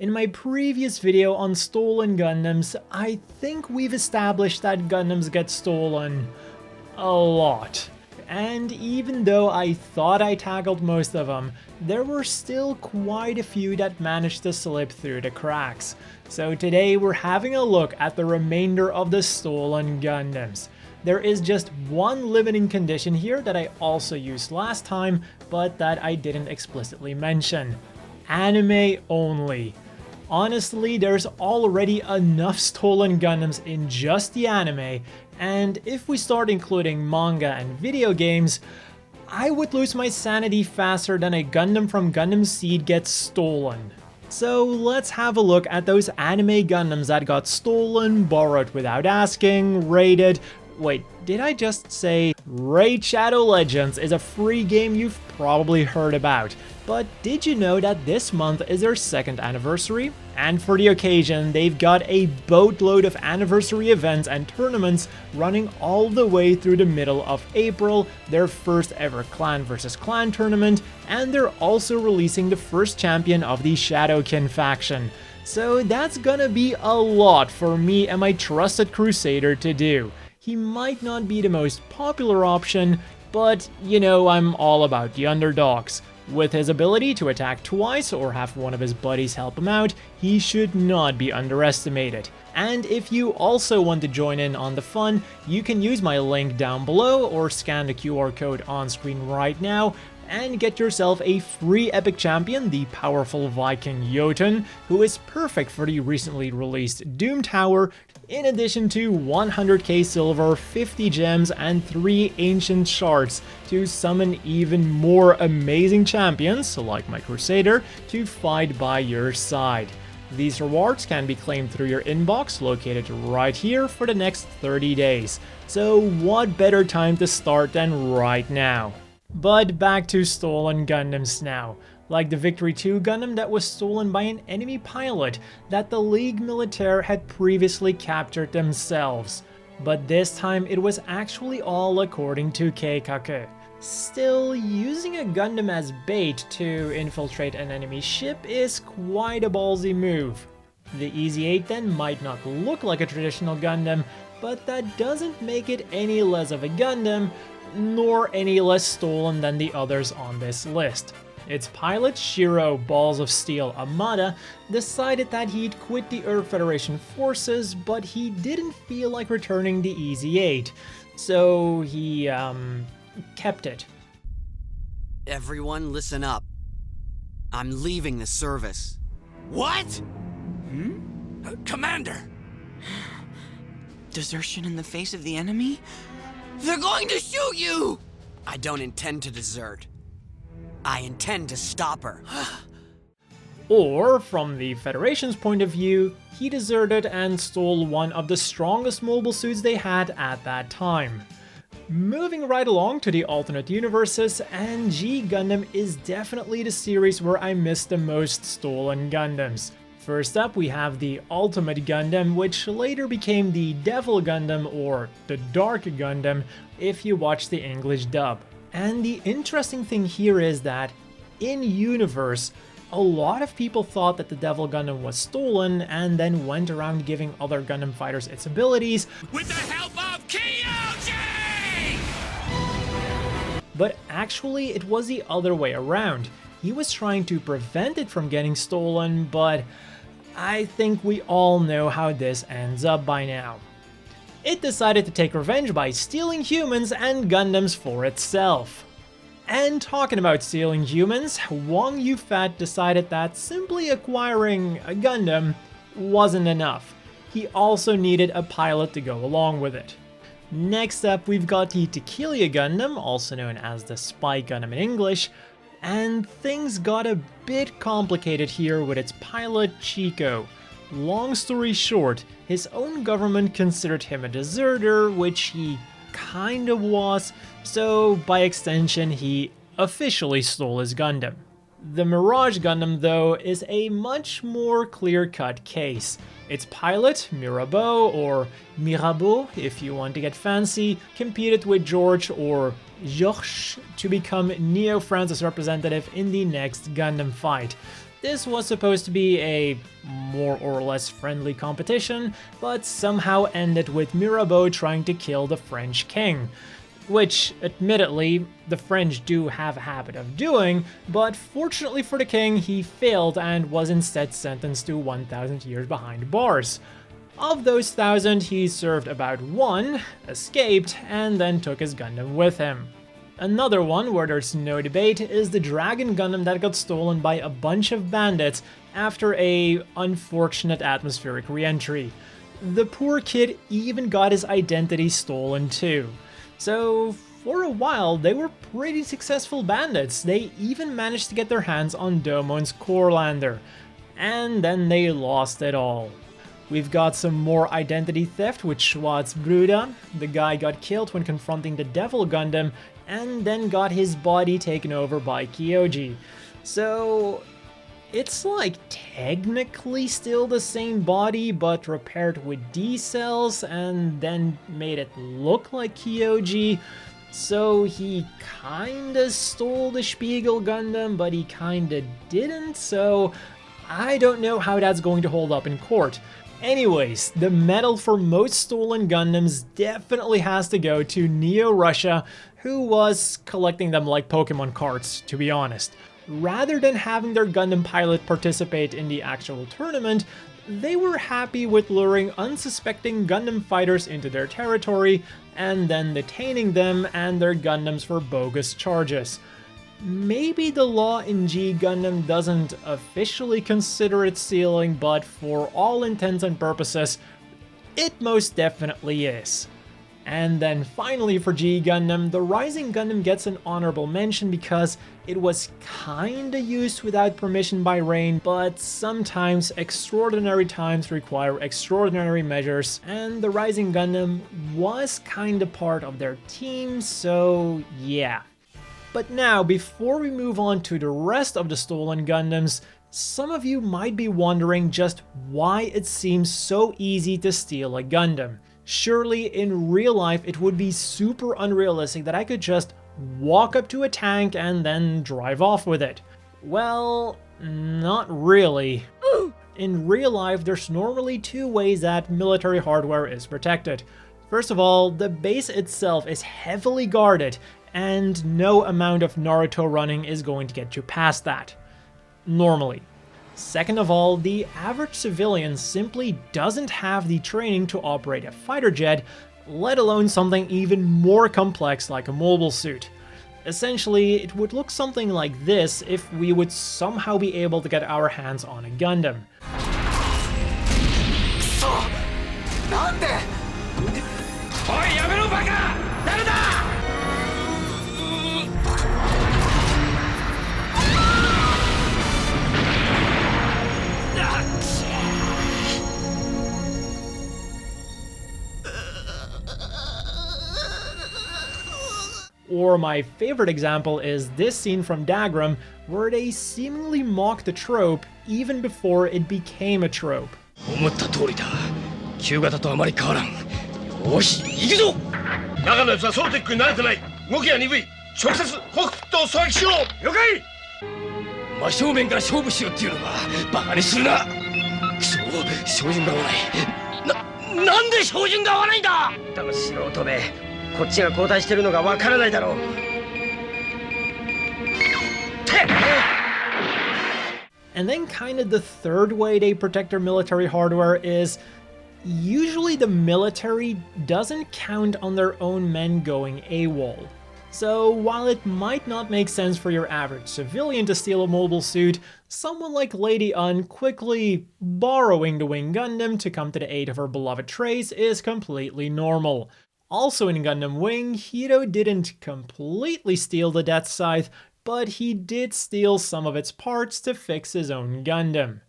In my previous video on stolen Gundams, I think we've established that Gundams get stolen a lot. And even though I thought I tackled most of them, there were still quite a few that managed to slip through the cracks. So today we're having a look at the remainder of the stolen Gundams. There is just one limiting condition here that I also used last time, but that I didn't explicitly mention. Anime only. Honestly, there's already enough stolen Gundams in just the anime, and if we start including manga and video games, I would lose my sanity faster than a Gundam from Gundam Seed gets stolen. So let's have a look at those anime Gundams that got stolen, borrowed without asking, raided. Wait, did I just say Raid Shadow Legends is a free game you've probably heard about? But did you know that this month is their 2nd anniversary? And for the occasion, they've got a boatload of anniversary events and tournaments running all the way through the middle of April, their first ever clan vs clan tournament, and they're also releasing the first champion of the Shadowkin faction. So that's gonna be a lot for me and my trusted Crusader to do. He might not be the most popular option, but you know I'm all about the underdogs. With his ability to attack twice or have one of his buddies help him out, he should not be underestimated. And if you also want to join in on the fun, you can use my link down below or scan the QR code on screen right now and get yourself a free epic champion, the powerful Viking Jotun, who is perfect for the recently released Doom Tower, in addition to 100k silver, 50 gems, and 3 ancient shards to summon even more amazing champions, like my Crusader, to fight by your side. These rewards can be claimed through your inbox, located right here, for the next 30 days. So what better time to start than right now? But back to stolen Gundams now. Like the Victory 2 Gundam that was stolen by an enemy pilot that the League Militaire had previously captured themselves. But this time it was actually all according to Keikaku. Still, using a Gundam as bait to infiltrate an enemy ship is quite a ballsy move. The Ez8 then might not look like a traditional Gundam, but that doesn't make it any less of a Gundam, nor any less stolen than the others on this list. Its pilot, Shiro Balls of Steel Amada, decided that he'd quit the Earth Federation forces, but he didn't feel like returning the Ez8, so he, kept it. Everyone listen up. I'm leaving the service. What? Commander! Desertion in the face of the enemy? They're going to shoot you! I don't intend to desert. I intend to stop her. Or, from the Federation's point of view, he deserted and stole one of the strongest mobile suits they had at that time. Moving right along to the alternate universes, and G Gundam is definitely the series where I missed the most stolen Gundams. First up, we have the Ultimate Gundam, which later became the Devil Gundam or the Dark Gundam if you watch the English dub. And the interesting thing here is that, in universe, a lot of people thought that the Devil Gundam was stolen and then went around giving other Gundam fighters its abilities With the help of Kyrios! But actually, it was the other way around. He was trying to prevent it from getting stolen, but I think we all know how this ends up by now. It decided to take revenge by stealing humans and Gundams for itself. And talking about stealing humans, Wang Yufat decided that simply acquiring a Gundam wasn't enough. He also needed a pilot to go along with it. Next up, we've got the Tequila Gundam, also known as the Spy Gundam in English, and things got a bit complicated here with its pilot, Chico. Long story short, his own government considered him a deserter, which he kind of was, so by extension he officially stole his Gundam. The Mirage Gundam, though, is a much more clear-cut case. Its pilot, Mirabeau, or Mirabeau if you want to get fancy, competed with George or Georges to become Neo France's representative in the next Gundam fight. This was supposed to be a more or less friendly competition, but somehow ended with Mirabeau trying to kill the French king. Which, admittedly, the French do have a habit of doing, but fortunately for the king, he failed and was instead sentenced to 1,000 years behind bars. Of those 1,000, he served about 1, escaped, and then took his Gundam with him. Another one where there's no debate is the Dragon Gundam that got stolen by a bunch of bandits after a unfortunate atmospheric re-entry. The poor kid even got his identity stolen too. So for a while they were pretty successful bandits. They even managed to get their hands on Domon's core lander. And then they lost it all. We've got some more identity theft with Schwarz Bruder. The guy got killed when confronting the Devil Gundam and then got his body taken over by Kyoji. So it's like technically still the same body but repaired with D cells and then made it look like Kyoji. So he kinda stole the Spiegel Gundam, but he kinda didn't, so I don't know how that's going to hold up in court. Anyways, the medal for most stolen Gundams definitely has to go to Neo-Russia, who was collecting them like Pokemon cards, to be honest. Rather than having their Gundam pilot participate in the actual tournament, they were happy with luring unsuspecting Gundam fighters into their territory and then detaining them and their Gundams for bogus charges. Maybe the law in G Gundam doesn't officially consider it stealing, but for all intents and purposes, it most definitely is. And then finally for G Gundam, the Rising Gundam gets an honorable mention because it was kinda used without permission by Rain, but sometimes extraordinary times require extraordinary measures, and the Rising Gundam was kinda part of their team, so yeah. But now, before we move on to the rest of the stolen Gundams, some of you might be wondering just why it seems so easy to steal a Gundam. Surely in real life it would be super unrealistic that I could just walk up to a tank and then drive off with it. Well, not really. In real life, there's normally 2 ways that military hardware is protected. First of all, the base itself is heavily guarded, and no amount of Naruto running is going to get you past that. Normally. Second of all, the average civilian simply doesn't have the training to operate a fighter jet, let alone something even more complex like a mobile suit. Essentially, it would look something like this if we would somehow be able to get our hands on a Gundam. Or my favorite example is this scene from Dagram, where they seemingly mock the trope even before it became a trope. And then kinda the third way they protect their military hardware is usually the military doesn't count on their own men going AWOL. So while it might not make sense for your average civilian to steal a mobile suit, someone like Lady Un quickly borrowing the Wing Gundam to come to the aid of her beloved Trace is completely normal. Also in Gundam Wing, Hiro didn't completely steal the Death Scythe, but he did steal some of its parts to fix his own Gundam.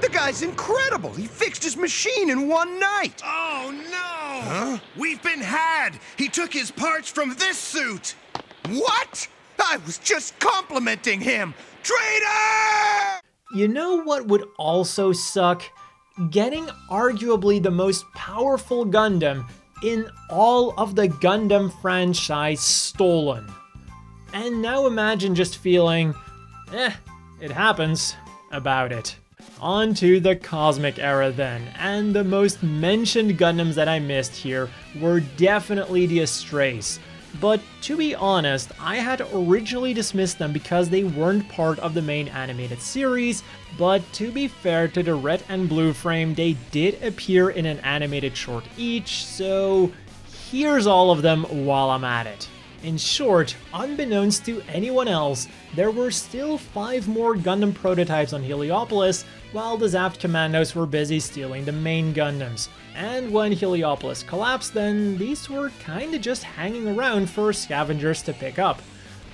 The guy's incredible! He fixed his machine in one night! Oh no! Huh? We've been had! He took his parts from this suit! What? I was just complimenting him! Traitor! You know what would also suck? Getting arguably the most powerful Gundam in all of the Gundam franchise stolen. And now imagine just feeling, it happens. about it. On to the Cosmic Era then, and the most mentioned Gundams that I missed here were definitely the Astrays. But to be honest, I had originally dismissed them because they weren't part of the main animated series, but to be fair to the red and blue frame, they did appear in an animated short each, so here's all of them while I'm at it. In short, unbeknownst to anyone else, there were still 5 more Gundam prototypes on Heliopolis, while the Zapped Commandos were busy stealing the main Gundams. And when Heliopolis collapsed then, these were kinda just hanging around for scavengers to pick up.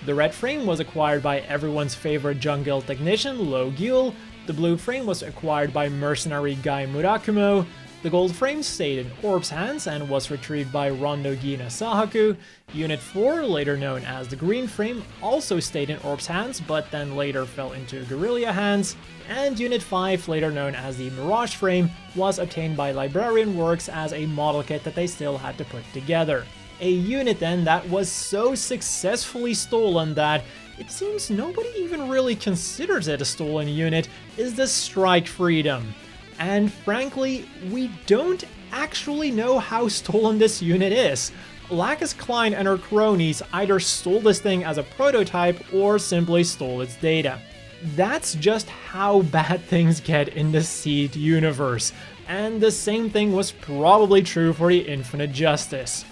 The red frame was acquired by everyone's favorite jungle technician, Lo Gyul, the blue frame was acquired by mercenary Guy Murakumo, the gold frame stayed in Orb's hands and was retrieved by Rondo Gina Sahaku. Unit 4, later known as the green frame, also stayed in Orb's hands, but then later fell into Guerrilla hands. And Unit 5, later known as the Mirage frame, was obtained by Librarian Works as a model kit that they still had to put together. A unit then that was so successfully stolen that it seems nobody even really considers it a stolen unit is the Strike Freedom. And frankly, we don't actually know how stolen this unit is. Lacus Klein and her cronies either stole this thing as a prototype or simply stole its data. That's just how bad things get in the Seed universe, and the same thing was probably true for the Infinite Justice.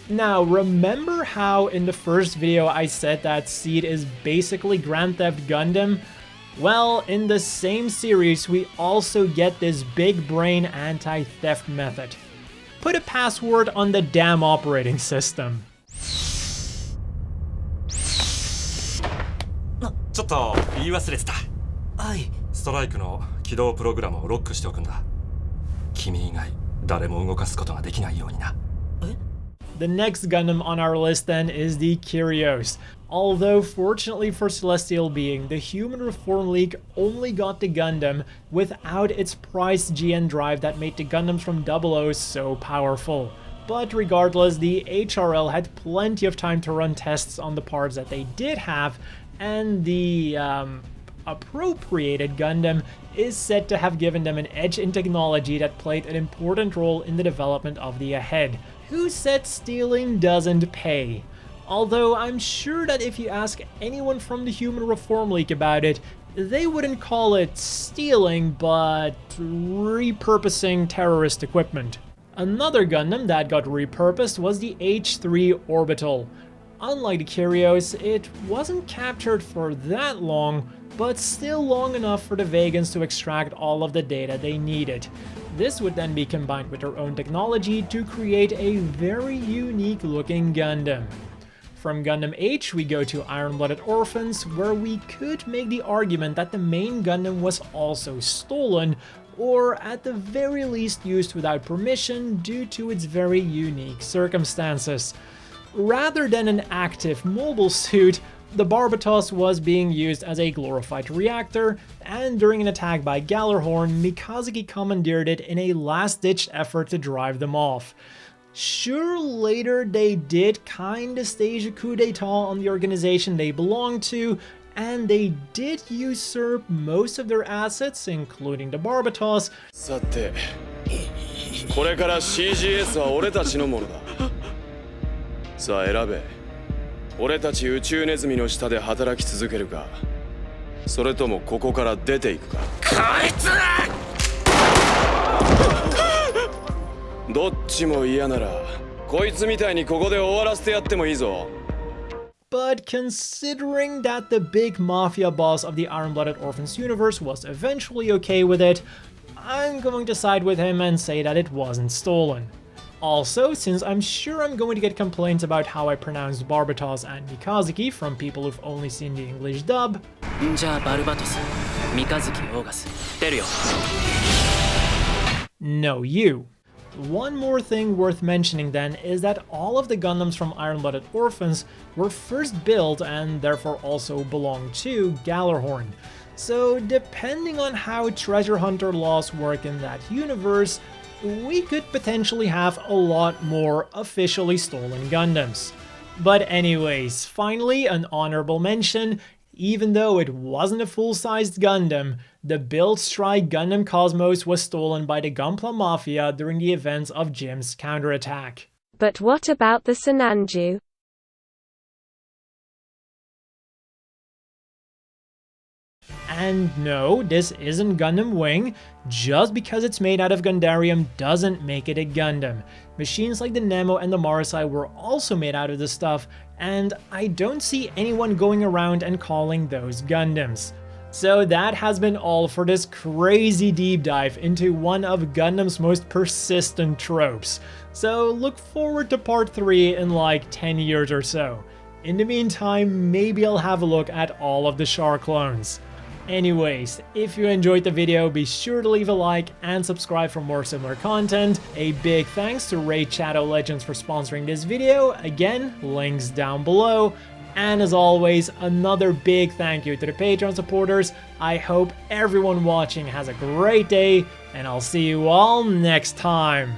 Now, remember how in the first video I said that Seed is basically Grand Theft Gundam? Well, in the same series, we also get this big brain anti-theft method. Put a password on the damn operating system. ちょっと言い忘れてた。はい。ストライクの起動プログラムをロックしておくんだ。君以外誰も動かすことができないようにな。The next Gundam on our list then is the Kyrios. Although fortunately for Celestial Being, the Human Reform League only got the Gundam without its prized GN drive that made the Gundams from 00 so powerful. But regardless, the HRL had plenty of time to run tests on the parts that they did have, and the appropriated Gundam is said to have given them an edge in technology that played an important role in the development of the Ahead. Who said stealing doesn't pay? Although I'm sure that if you ask anyone from the Human Reform League about it, they wouldn't call it stealing, but repurposing terrorist equipment. Another Gundam that got repurposed was the H3 Orbital. Unlike the Kyrios, it wasn't captured for that long, but still long enough for the Vegans to extract all of the data they needed. This would then be combined with their own technology to create a very unique looking Gundam. From Gundam H, we go to Iron-Blooded Orphans, where we could make the argument that the main Gundam was also stolen, or at the very least used without permission due to its very unique circumstances. Rather than an active mobile suit, the Barbatos was being used as a glorified reactor, and during an attack by Gjallarhorn, Mikazuki commandeered it in a last-ditch effort to drive them off. Sure, later they did kinda stage a coup d'etat on the organization they belonged to, and they did usurp most of their assets, including the Barbatos. さて、これから CGS は俺たちのものだ。さあ選べ。俺たち宇宙ネズミの下で働き続けるか、それともここから出ていくか。こいつら！どっちも嫌なら、こいつみたいにここで終わらせてやってもいいぞ。But considering that the big mafia boss of the Iron-Blooded Orphans universe was eventually okay with it, I'm going to side with him and say that it wasn't stolen. Also, since I'm sure I'm going to get complaints about how I pronounced Barbatos and Mikazuki from people who've only seen the English dub, じゃあバルバトス、三日月オーガス、出るよ。 no you. One more thing worth mentioning then is that all of the Gundams from Iron-Blooded Orphans were first built and therefore also belong to Gjallarhorn. So depending on how treasure hunter laws work in that universe, we could potentially have a lot more officially stolen Gundams. But anyways, finally an honorable mention, even though it wasn't a full-sized Gundam, the build Strike Gundam Cosmos was stolen by the Gunpla Mafia during the events of Jim's counterattack. But what about the Sinanju? And no, this isn't Gundam Wing. Just because it's made out of Gundarium doesn't make it a Gundam. Machines like the Nemo and the Marasai were also made out of this stuff, and I don't see anyone going around and calling those Gundams. So that has been all for this crazy deep dive into one of Gundam's most persistent tropes. So look forward to part 3 in like 10 years or so. In the meantime, maybe I'll have a look at all of the Char clones. Anyways, if you enjoyed the video, be sure to leave a like and subscribe for more similar content. A big thanks to Raid Shadow Legends for sponsoring this video. Again, links down below. And as always, another big thank you to the Patreon supporters. I hope everyone watching has a great day, and I'll see you all next time.